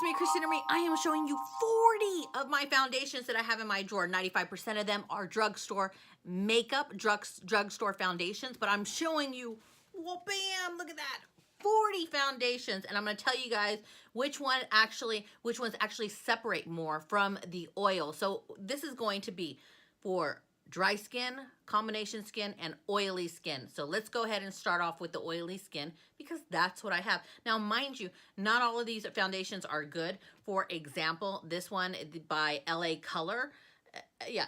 it's me, Christina Marie. I am showing you 40 of my foundations that I have in my drawer. 95% of them are drugstore makeup, drugstore foundations, but I'm showing you, whoa, bam, look at that. 40 foundations, and I'm going to tell you guys which ones actually separate more from the oil. So this is going to be for dry skin, combination skin, and oily skin. So let's go ahead and start off with the oily skin because that's what I have. Now, mind you, not all of these foundations are good. For example, this one by LA Color,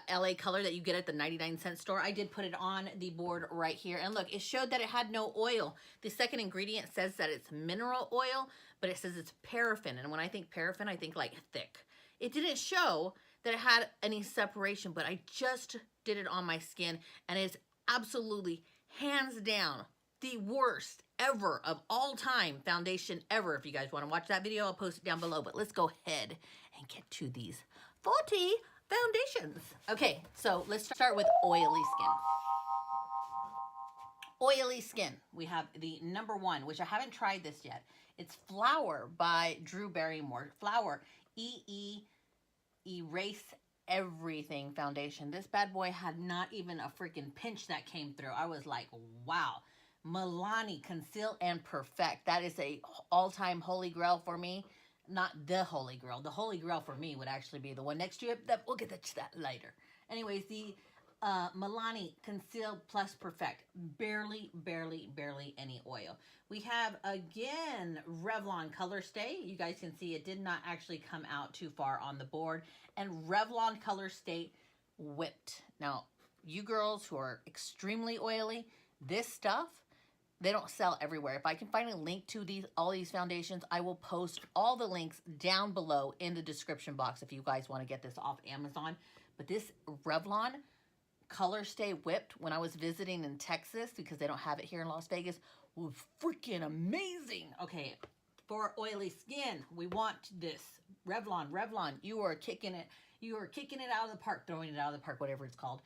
LA Color that you get at the 99-cent store. I did put it on the board right here. And look, it showed that it had no oil. The second ingredient says that it's mineral oil, but it says it's paraffin. And when I think paraffin, I think like thick. It didn't show that it had any separation, but I just did it on my skin, and it's absolutely, hands down, the worst ever of all time foundation ever. If you guys want to watch that video, I'll post it down below, but let's go ahead and get to these 40 foundations. Okay, so let's start with oily skin. Oily skin, we have the number one, which I haven't tried this yet. It's Flower by Drew Barrymore. Flower, Erase Everything foundation. This bad boy had not even a freaking pinch that came through. I was like, wow. MILANI, Conceal and Perfect. That is a all-time holy grail for me. Not the holy grail. The holy grail for me would actually be the one next to it. We'll get to that later. Anyways, the MILANI Conceal plus Perfect. Barely any oil. We have, again, Revlon ColorStay. You guys can see it did not actually come out too far on the board. And Revlon ColorStay Whipped. Now, you girls who are extremely oily, this stuff, they don't sell everywhere. If I can find a link to all these foundations, I will post all the links down below in the description box if you guys want to get this off Amazon. But this Revlon ColorStay Whipped, when I was visiting in Texas, because they don't have it here in Las Vegas, was freaking amazing. Okay, for oily skin, we want this. Revlon, you are kicking it. You are kicking it out of the park, throwing it out of the park, whatever it's called.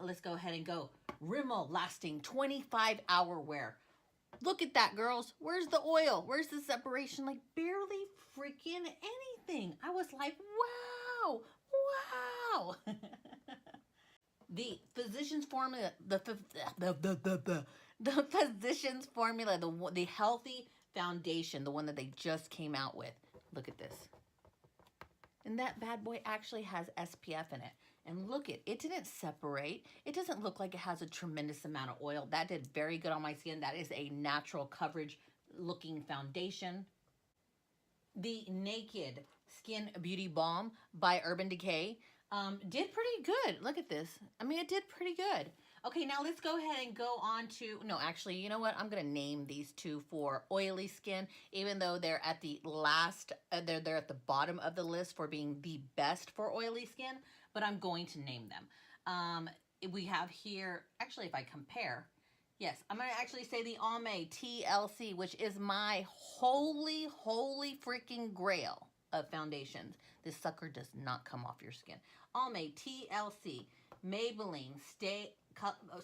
Let's go ahead and go. Rimmel Lasting 25-hour wear. Look at that, girls. Where's the oil? Where's the separation? Like, barely freaking anything. I was like, wow. The Physicians Formula, the Physicians Formula, the healthy foundation, the one that they just came out with. Look at this. And that bad boy actually has SPF in it. And look, it didn't separate. It doesn't look like it has a tremendous amount of oil. That did very good on my skin. That is a natural coverage looking foundation. The Naked Skin Beauty Balm by Urban Decay did pretty good. Look at this. I mean, it did pretty good. Okay, now let's go ahead and go on to, no, actually, you know what? I'm going to name these two for oily skin, even though they're at the last, they're at the bottom of the list for being the best for oily skin, but I'm going to name them. We have here, actually, if I compare, yes, I'm going to actually say the Almay TLC, which is my holy freaking grail of foundations. This sucker does not come off your skin. Almay TLC, Maybelline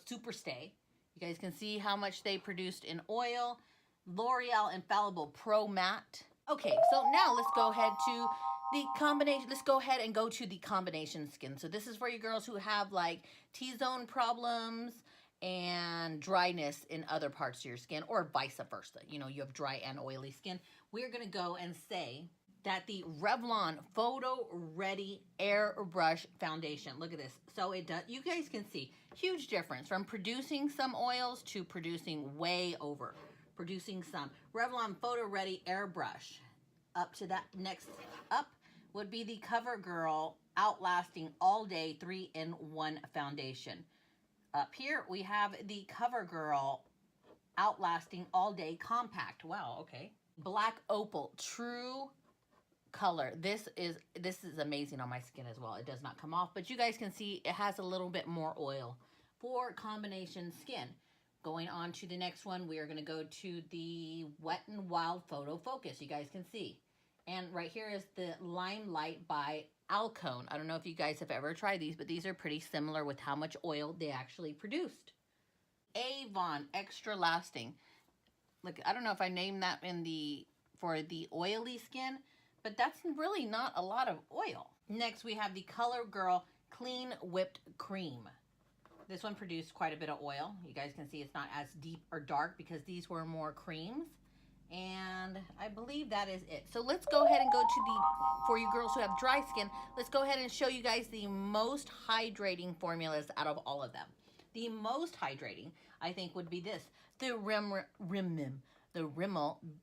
Super Stay. You guys can see how much they produced in oil. L'Oreal Infallible Pro Matte. Okay, so now let's go ahead to the combination. Let's go ahead and go to the combination skin. So this is for you girls who have like T-zone problems and dryness in other parts of your skin, or vice versa. You know, you have dry and oily skin. We're gonna go and say that the Revlon Photo Ready Airbrush Foundation. Look at this. So it does, you guys can see, huge difference from producing some oils to producing way over. Producing some. Revlon Photo Ready Airbrush. Up to that, next up would be the CoverGirl Outlasting All Day 3-in-1 Foundation. Up here we have the CoverGirl Outlasting All Day Compact. Wow, okay. Black Opal True Color. This is amazing on my skin as well. It does not come off, but you guys can see it has a little bit more oil for combination skin. Going on to the next one, we are going to go to the Wet n Wild Photo Focus. You guys can see. And right here is the Limelight by Alcone. I don't know if you guys have ever tried these, but these are pretty similar with how much oil they actually produced. Avon Extra Lasting. Look, I don't know if I named that for the oily skin, but that's really not a lot of oil. Next, we have the CoverGirl Clean Whipped Cream. This one produced quite a bit of oil. You guys can see it's not as deep or dark because these were more creams. And I believe that is it. So let's go ahead and go to the, for you girls who have dry skin, let's go ahead and show you guys the most hydrating formulas out of all of them. The most hydrating, I think, would be this, the Rimmel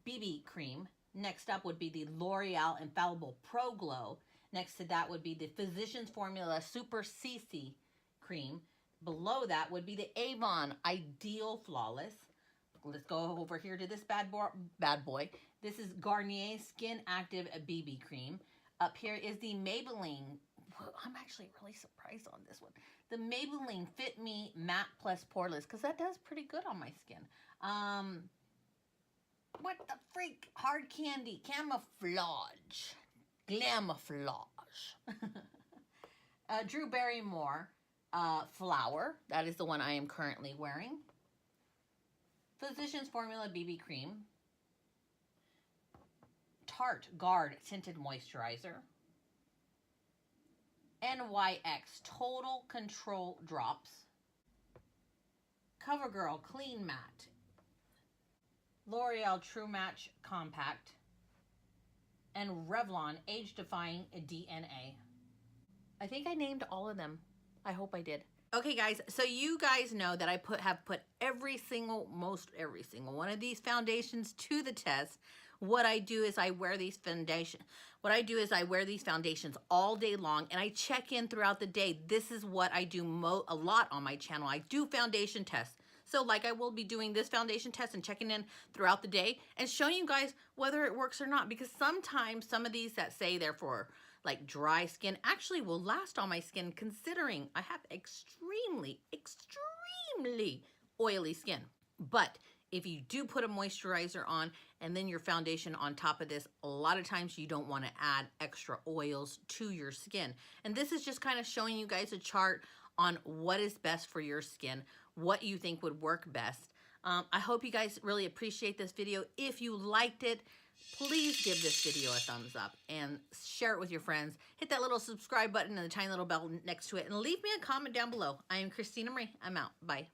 BB Cream. Next up would be the L'Oreal Infallible Pro Glow. Next to that would be the Physicians Formula Super CC Cream. Below that would be the Avon Ideal Flawless. Let's go over here to this bad boy. This is Garnier Skin Active BB Cream. Up here is the Maybelline. I'm actually really surprised on this one. The Maybelline Fit Me Matte Plus Poreless, because that does pretty good on my skin. What the freak? Hard Candy Camouflage. Glamouflage. Drew Barrymore Flower. That is the one I am currently wearing. Physicians Formula BB Cream. Tarte Guard Tinted Moisturizer. NYX Total Control Drops. CoverGirl Clean Matte. L'Oreal True Match Compact. And Revlon Age Defying DNA. I think I named all of them. I hope I did. Okay guys, so you guys know that I have put most every single one of these foundations to the test. What I do is I wear these foundations all day long, and I check in throughout the day. This is what I do a lot on my channel. I do foundation tests. So like I will be doing this foundation test and checking in throughout the day and showing you guys whether it works or not, because sometimes some of these that say they're for like dry skin actually will last on my skin, considering I have extremely oily skin. But if you do put a moisturizer on and then your foundation on top of this, a lot of times you don't want to add extra oils to your skin. And this is just kind of showing you guys a chart on what is best for your skin, what you think would work best. I hope you guys really appreciate this video. If you liked it, please give this video a thumbs up and share it with your friends. Hit that little subscribe button and the tiny little bell next to it, and leave me a comment down below. I am Christina Marie. I'm out. Bye.